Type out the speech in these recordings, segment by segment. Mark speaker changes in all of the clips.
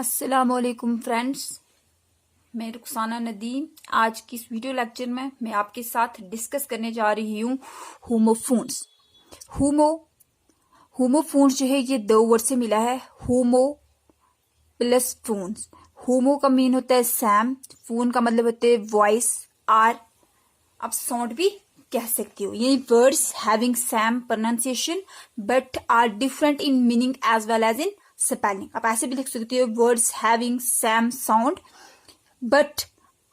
Speaker 1: अस्सलामुअलैकुम फ्रेंड्स, मैं रुखसाना नदीम। आज की इस वीडियो लेक्चर में मैं आपके साथ डिस्कस करने जा रही हूँ होमोफोन्स। होमोफोन्स जो है ये दो वर्ड से मिला है, होमो प्लस फोन्स। होमो का मीन होता है सैम, फोन का मतलब होता है वॉइस, आर आप साउंड भी कह सकते हो। ये words having same pronunciation but are different in meaning as well as in spelling. आप ऐसे भी लिख सकते हो, words having same sound but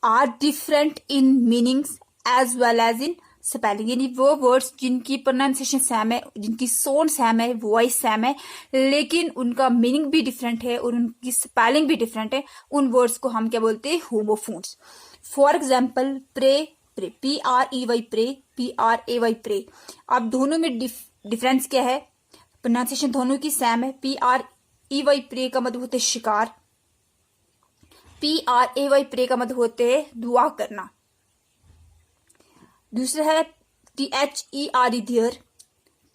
Speaker 1: are different in meanings as well as in spelling. यानी वो वर्ड्स जिनकी प्रोनाउंसिएशन सेम है, जिनकी साउंड सेम है, वॉइस सेम है, लेकिन उनका मीनिंग भी डिफरेंट है और उनकी स्पेलिंग भी डिफरेंट है, उन वर्ड्स को हम क्या बोलते हैं? Homophones. For example prey, prey, PREY prey, PRAY pray. अब दोनों में डिफरेंस क्या है? प्रोनाउंसिएशन दोनों की सेम है। PREY प्रे का मतलब होता है शिकार, PRAY प्रे का मतलब होते है दुआ करना। दूसरा है THERE देयर,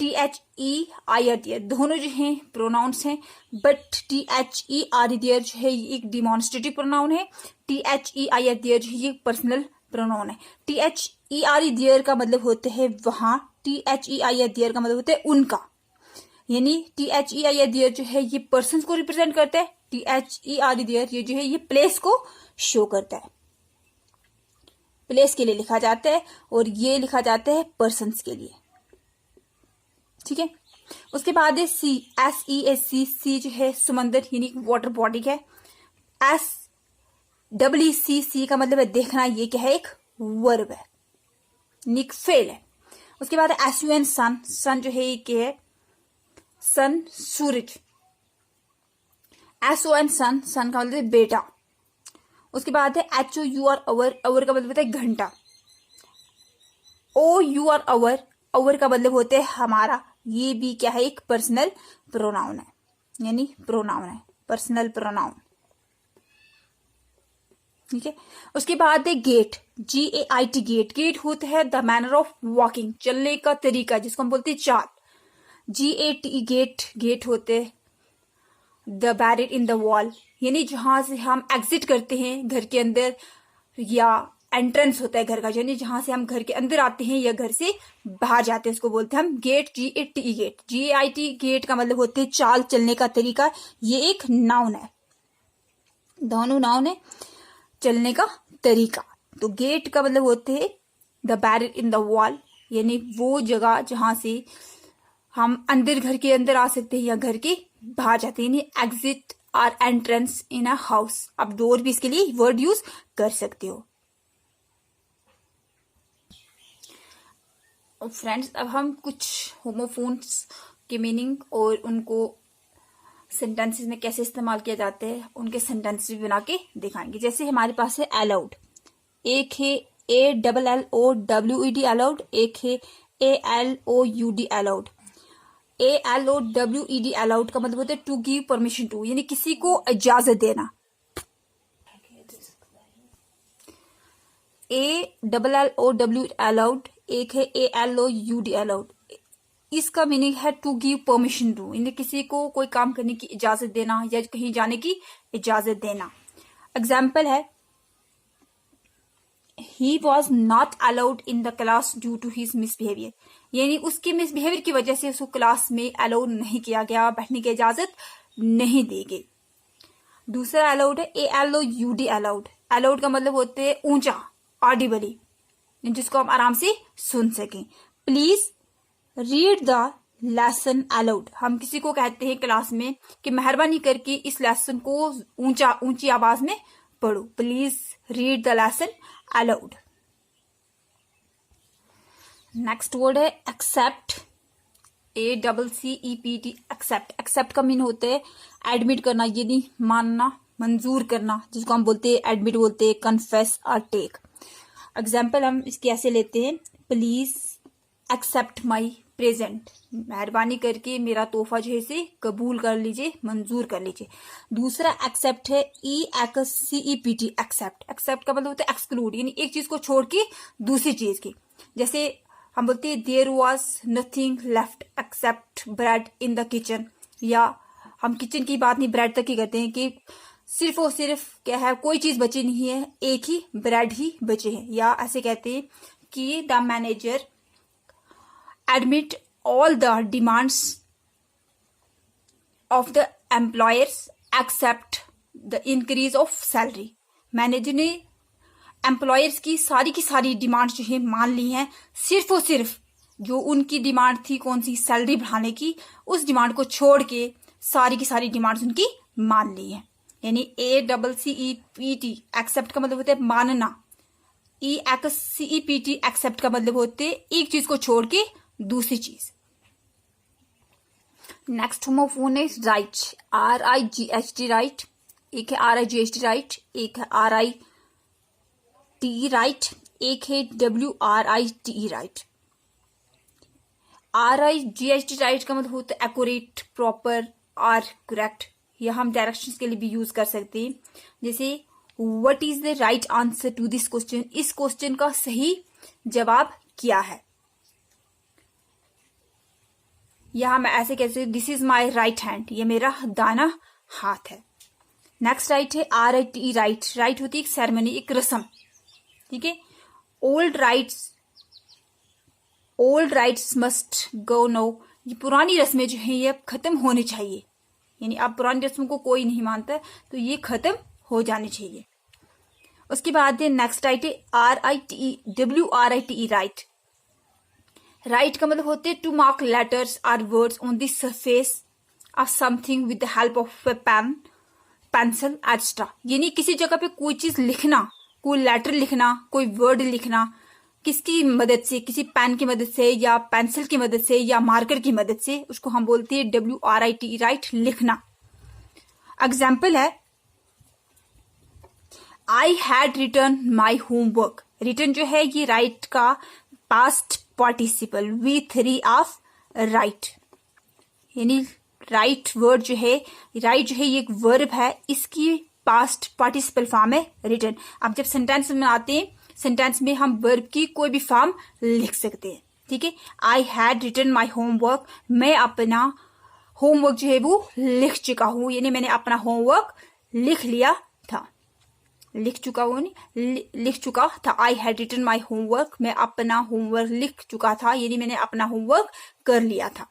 Speaker 1: THEIR देयर। दोनों जो हैं प्रोनाउंस हैं, बट THERE देयर जो है ये एक डिमॉन्स्ट्रेटिव प्रोनाउन है, THEIR देयर जो है ये पर्सनल प्रोनाउन है। THERE देयर का मतलब होते है वहां, THEIR देयर का मतलब होता है उनका। यानी THEIR देयर जो है ये पर्सन को रिप्रेजेंट करता है, THERE देयर ये जो है ये प्लेस को शो करता है, प्लेस के लिए लिखा जाता है और ये लिखा जाता है पर्सन्स के लिए। ठीक है। उसके बाद है सी, SEAC, सी जो है समंदर यानी वाटर बॉडी है। SEEC का मतलब है देखना, ये क्या है? एक वर्ब है, एक फेल है। उसके बाद है SUN सन, सन जो है ये क्या है? सन सूरज। SON सन, सन का मतलब है बेटा। उसके बाद है HOUR अवर, अवर का मतलब होता है घंटा। OUR अवर, अवर का मतलब होता है हमारा। ये भी क्या है? एक पर्सनल प्रोनाउन है, यानी प्रोनाउन है, पर्सनल प्रोनाउन। ठीक है। उसके बाद है गेट, GAIT गेट। गेट होता है द मैनर ऑफ वॉकिंग, चलने का तरीका, जिसको हम बोलते हैं चाल। GAT गेट, गेट होते हैं the barrier in the wall, यानी जहां से हम एग्जिट करते हैं घर के अंदर, या एंट्रेंस होता है घर का, यानी जहां से हम घर के अंदर आते हैं या घर से बाहर जाते हैं, उसको बोलते हैं हम gate, GATE gate. GAIT gait का मतलब होते है चाल, चलने का तरीका। ये एक नाउन है, दोनों नाउन है, चलने का तरीका। तो गेट का मतलब होते है the barrier in the wall, यानी वो जगह जहां से हम अंदर, घर के अंदर आ सकते हैं या घर के बाहर जाते हैं, यानी एग्जिट और एंट्रेंस इन अ हाउस। आप डोर भी इसके लिए वर्ड यूज कर सकते हो। फ्रेंड्स, अब हम कुछ होमोफोन्स के मीनिंग और उनको सेंटेंसेस में कैसे इस्तेमाल किया जाते हैं, उनके सेंटेंसेस भी बना के दिखाएंगे। जैसे हमारे पास है अलाउड, एक है ALLOWED अलाउड, एक है ALOUD अलाउड। ALOWED अलाउड का मतलब होता है टू गिव परमिशन टू, यानी किसी को इजाजत देना। ALLOW अलाउड, एक है ALOUD अलाउड। इसका मीनिंग है टू गिव परमिशन टू, यानी किसी को कोई काम करने की इजाजत देना या कहीं जाने की इजाजत देना। एग्जाम्पल है he was not allowed in the class due to his misbehaviour, यानी उसके मिसबिहेवियर की वजह से उसको क्लास में अलाउड नहीं किया गया, बैठने की इजाजत नहीं दी गई। दूसरा अलाउड है ALOUD अलाउड। अलाउड का मतलब होते है ऊंचा, ऑडिबली, जिसको हम आराम से सुन सकें। Please read the lesson allowed, हम किसी को कहते हैं क्लास में कि मेहरबानी करके इस लेसन को ऊंची आवाज में पढ़ो। Please read the lesson allowed. Next word है एक्सेप्ट, ACCEPT एक्सेप्ट। एक्सेप्ट का मीन होते है एडमिट करना, यानी मानना, मंजूर करना, जिसको हम बोलते हैं एडमिट बोलते हैं, कन्फेस और टेक। एग्जाम्पल हम इसके ऐसे लेते हैं, प्लीज एक्सेप्ट माई प्रेजेंट, मेहरबानी करके मेरा तोहफा जो है इसे कबूल कर लीजिए, मंजूर कर लीजिए। दूसरा एक्सेप्ट है EXCEPT एक्सेप्ट। एक्सेप्ट का मतलब होता है एक्सक्लूड, यानी एक चीज को छोड़ के दूसरी चीज की। जैसे हम बोलते हैं there was nothing left except bread in the kitchen, या हम किचन की बात नहीं ब्रेड तक ही करते हैं कि सिर्फ और सिर्फ क्या है, कोई चीज बची नहीं है, एक ही ब्रेड ही बचे हैं। या ऐसे कहते हैं कि the manager admit all the demands of the employers except the increase of salary. Manager ने एम्प्लॉयर्स की सारी डिमांड्स जो है मान ली हैं, सिर्फ और सिर्फ जो उनकी डिमांड थी कौन सी, सैलरी बढ़ाने की, उस डिमांड को छोड़ के सारी की सारी डिमांड्स उनकी मान ली है। यानी ACCEPT एक्सेप्ट का मतलब होता है मानना, EXCEPT एक्सेप्ट का मतलब होते है एक चीज को छोड़ के दूसरी चीज। नेक्स्ट होमोफोन है राइट, RIGHT राइट, एक है RIGHT राइट, एक है RITE राइट, एक है WRITE राइट। RIGHT राइट का मतलब होता है एक्यूरेट, प्रॉपर और करेक्ट। यह हम डायरेक्शंस के लिए भी यूज कर सकते हैं। जैसे what is the right answer to this question, इस क्वेश्चन का सही जवाब क्या है। यहां मैं ऐसे कैसे, this is my right hand, ये मेरा दाना हाथ है। नेक्स्ट राइट है RITE राइट, राइट होती है एक सेरेमनी, एक रस्म, ठीक है। Old rites must go no, ये पुरानी रस्में जो है ये खत्म होनी चाहिए। यानी अब पुरानी रस्मों को कोई नहीं मानता तो ये खत्म हो जानी चाहिए। उसके बाद है नेक्स्ट राइट है WRITE राइट। राइट का मतलब होते टू मार्क लेटर्स और words on the surface of something with the help of a pen, pencil extra. यानी किसी जगह पे कोई चीज लिखना, कोई लेटर लिखना, कोई वर्ड लिखना, किसकी मदद से, किसी पेन की मदद से या पेंसिल की मदद से या मार्कर की मदद से, उसको हम बोलते हैं WRITE राइट, लिखना। एग्जाम्पल है I had return my homework. Return जो है ये राइट का past participle V3 of right. यानी राइट वर्ड जो है, राइट जो है ये एक वर्ब है, इसकी पास्ट पार्टिसिपल फॉर्म है रिटर्न। अब जब सेंटेंस में आते हैं, सेंटेंस में हम वर्ब की कोई भी फॉर्म लिख सकते हैं, ठीक है। I had written my homework, मैं अपना होमवर्क जो है वो लिख चुका हूं, यानी मैंने अपना होमवर्क लिख लिया था, लिख चुका था। I had written my homework, मैं अपना होमवर्क लिख चुका था, यानी मैंने अपना होमवर्क कर लिया था।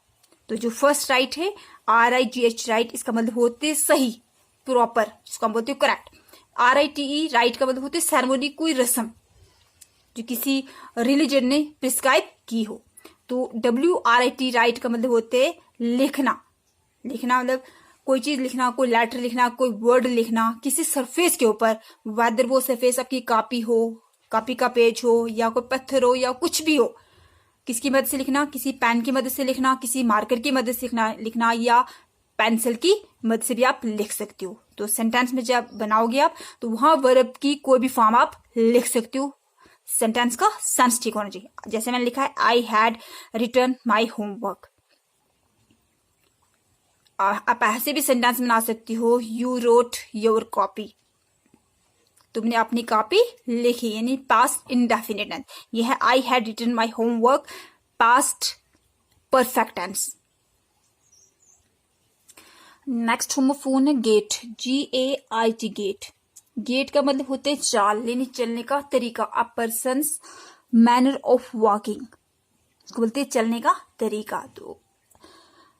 Speaker 1: तो जो फर्स्ट राइट है RIGH राइट, इसका मतलब होते सही, प्रॉपर, जिसको हम बोलते हैं करेक्ट। RITE राइट का मतलब होते सेरेमनी, कोई रस्म जो किसी रिलीजन ने प्रिस्क्राइब की हो। तो WRIT राइट का मतलब होते लिखना, मतलब कोई चीज लिखना, कोई लेटर लिखना, कोई वर्ड लिखना किसी सरफेस के ऊपर, वेदर वो सरफेस आपकी कॉपी हो, कॉपी का पेज हो या कोई पत्थर हो या कुछ भी हो, किसकी मदद से लिखना, किसी पेन की मदद से लिखना, किसी मार्कर की मदद से लिखना या पेंसिल की मदद से भी आप लिख सकते हो। तो सेंटेंस में जब बनाओगे आप तो वहां वर्ब की कोई भी फॉर्म आप लिख सकते हो, सेंटेंस का सेंस ठीक होना चाहिए। जैसे मैंने लिखा है I had return my homework. आप ऐसे भी सेंटेंस बना सकती हो, यू रोट योर कॉपी, तुमने अपनी कॉपी लिखी, यानी पास्ट इंडेफिनिट टेंस। यह है I had written my homework, past perfect tense. Next homophone है गेट, GAIT गेट। गेट का मतलब होता है चाल, यानी चलने का तरीका, a person's manner of walking, इसको बोलते हैं चलने का तरीका। तो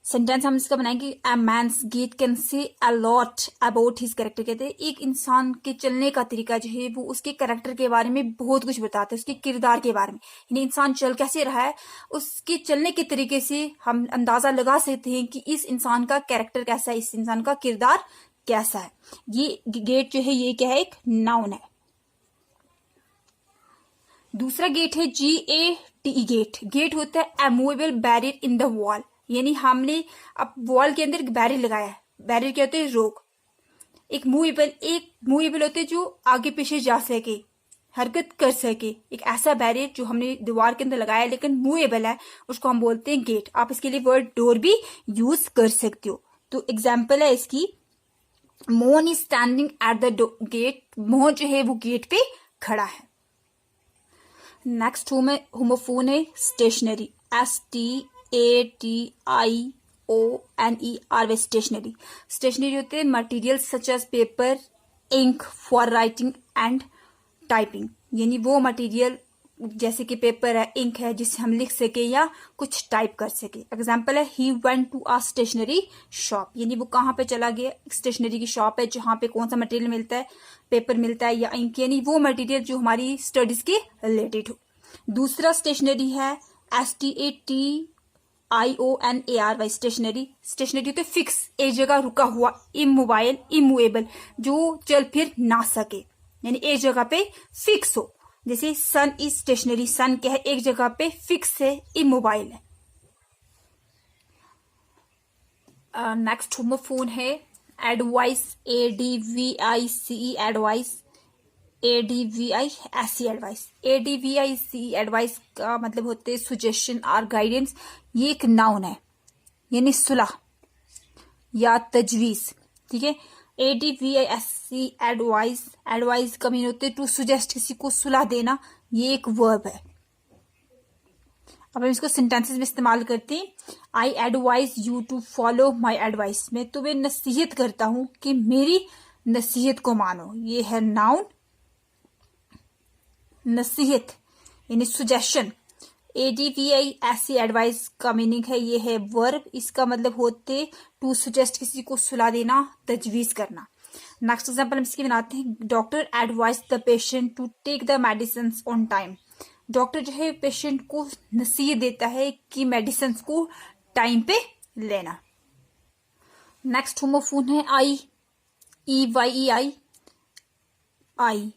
Speaker 1: सेंटेंस हम इसका बनाएंगे, अ mains gait can say a lot about his character. कहते हैं एक इंसान के चलने का तरीका जो है वो उसके कैरेक्टर के बारे में बहुत कुछ बताता है, उसके किरदार के बारे में। यानी इंसान चल कैसे रहा है, उसके चलने के तरीके से हम अंदाजा लगा सकते हैं कि इस इंसान का कैरेक्टर कैसा है, इस इंसान का किरदार कैसा है। ये गेट जो है ये क्या है, एक नाउन है। दूसरा गेट है GATE गेट। गेट होता है a movable barrier in the wall, यानी हमने अब वॉल के अंदर बैरियर लगाया है। बैरियर क्या होते हैं, रोक। एक मूवेबल होते जो आगे पीछे जा सके, हरकत कर सके, एक ऐसा बैरियर जो हमने दीवार के अंदर लगाया लेकिन मूवेबल है, उसको हम बोलते हैं गेट। आप इसके लिए वर्ड डोर भी यूज कर सकते हो। तो एग्जाम्पल है इसकी, Mohan is standing at the gate, Mohan जो है वो गेट पे खड़ा है। नेक्स्ट होमोफोन है stationery, STATIONARY। STATIONER stationery. Stationery होते हैं material such as paper, ink for writing and typing, यानी वो मटेरियल जैसे कि पेपर है, इंक है, जिससे हम लिख सके या कुछ टाइप कर सके। एग्जाम्पल है he went to a stationery shop, यानी वो कहाँ पे चला गया, स्टेशनरी की शॉप है जहाँ पे कौन सा मटेरियल मिलता है, पेपर मिलता है या इंक, यानी वो मटेरियल जो हमारी स्टडीज के रिलेटेड हो। दूसरा स्टेशनरी है STATIONARY स्टेशनरी। स्टेशनरी होते फिक्स, एक जगह रुका हुआ, इमोबाइल, इमूवेबल, जो चल फिर ना सके, यानी एक जगह पे फिक्स हो। जैसे सन इज स्टेशनरी, सन क्या है, एक जगह पे फिक्स है, इमोबाइल है। नेक्स्ट होमोफोन है advice, ADVICE advice, ADVISE advice. ADVICE advice का मतलब होते हैं सुजेशन और गाइडेंस। ये एक नाउन है, यानी सुलह या तजवीज, ठीक है। ADVISE एडवाइस, एडवाइस का मीन होते हैं टू सुजेस्ट, किसी को सुलह देना, ये एक वर्ब है। अब हम इसको सेंटेंसेस में इस्तेमाल करते हैं। I advise you to follow my advice, मैं तुम्हें नसीहत करता हूं कि मेरी नसीहत को मानो। ये है नाउन, नसीहत यानी सुजेशन। ADVISE एडवाइस का मीनिंग है, ये है वर्ब, इसका मतलब होते टू सुजेस्ट, किसी को सुला देना, तजवीज करना। नेक्स्ट एग्जांपल हम इसकी बनाते हैं। Doctor advise the patient to take the medicine on time. Doctor जो है पेशेंट को नसीहत देता है कि मेडिसिन को टाइम पे लेना। नेक्स्ट होमोफोन है आई, EYEI, आई,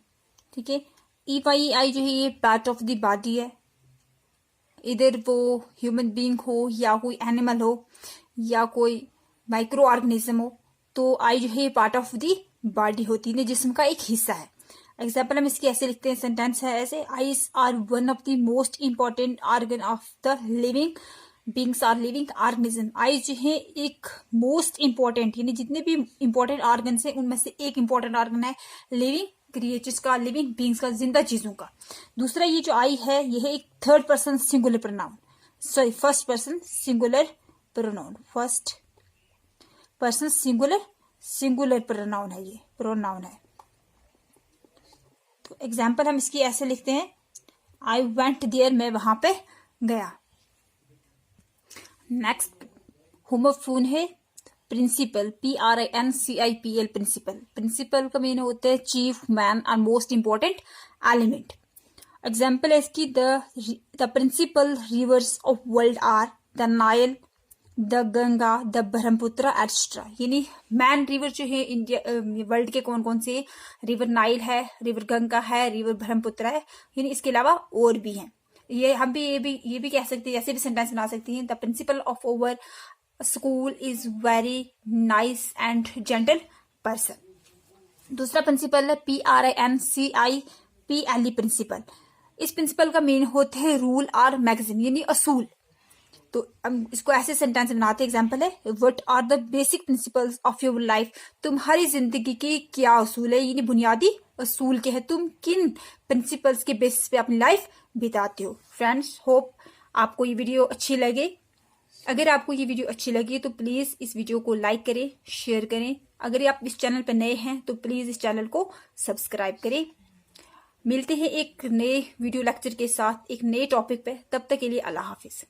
Speaker 1: ठीक है। EYEI जो है ये पार्ट ऑफ द बॉडी है, इधर वो ह्यूमन बीइंग हो या कोई एनिमल हो या कोई माइक्रो ऑर्गेनिज्म हो, तो आई जो है पार्ट ऑफ द बॉडी होती है, जिस्म का एक हिस्सा है। एग्जाम्पल हम इसकी ऐसे लिखते हैं, सेंटेंस है ऐसे, eyes are one of the most important organ of the living beings are living organism. Eyes जो है एक मोस्ट इंपॉर्टेंट, यानी जितने भी इंपॉर्टेंट ऑर्गन है उनमें से एक इंपॉर्टेंट ऑर्गन है लिविंग क्रिएचर्स का, लिविंग बींग्स का, जिंदा चीजों का। दूसरा ये जो आई है, यह एक third person singular pronoun, sorry first person singular pronoun, first person singular pronoun है, ये प्रोनाउन है। तो एग्जाम्पल हम इसकी ऐसे लिखते हैं, आई वेंट देयर, मैं वहां पे गया। नेक्स्ट होमोफोन है प्रिंसिपल, PRINCIPL, प्रिंसिपल। प्रिंसिपल का मीन होता है चीफ, मैन और मोस्ट इंपॉर्टेंट एलिमेंट। एग्जाम्पल है इसकी, the principal rivers of world are the Nile, the Ganga, the Brahmaputra etcetera. यानी मैन रिवर जो है इंडिया वर्ल्ड के कौन कौन से, रिवर नाइल है, रिवर गंगा है, रिवर ब्रह्मपुत्र है, यानी इसके अलावा और भी हैं। ये हम भी ये भी कह सकते हैं, ऐसे भी सेंटेंस बना सकते हैं, the principle of over school is very nice and gentle person. दूसरा प्रिंसिपल है PRINCIPLE, प्रिंसिपल। इस प्रिंसिपल का मीन होते हैं रूल और मैगजीन, यानी असूल। तो हम इसको ऐसे सेंटेंस बनाते हैं। एग्जाम्पल है, what are the basic principles of your life, तुम्हारी जिंदगी के क्या असूल है, यानी बुनियादी असूल के है, तुम किन प्रिंसिपल्स के बेसिस पे अपनी लाइफ बिताते हो। फ्रेंड्स, होप आपको ये वीडियो अच्छी लगे। अगर आपको ये वीडियो अच्छी लगी तो प्लीज इस वीडियो को लाइक करें, शेयर करें। अगर आप इस चैनल पर नए हैं तो प्लीज इस चैनल को सब्सक्राइब करें। मिलते हैं एक नए वीडियो लेक्चर के साथ, एक नए टॉपिक पे। तब तक के लिए अल्लाह हाफिज।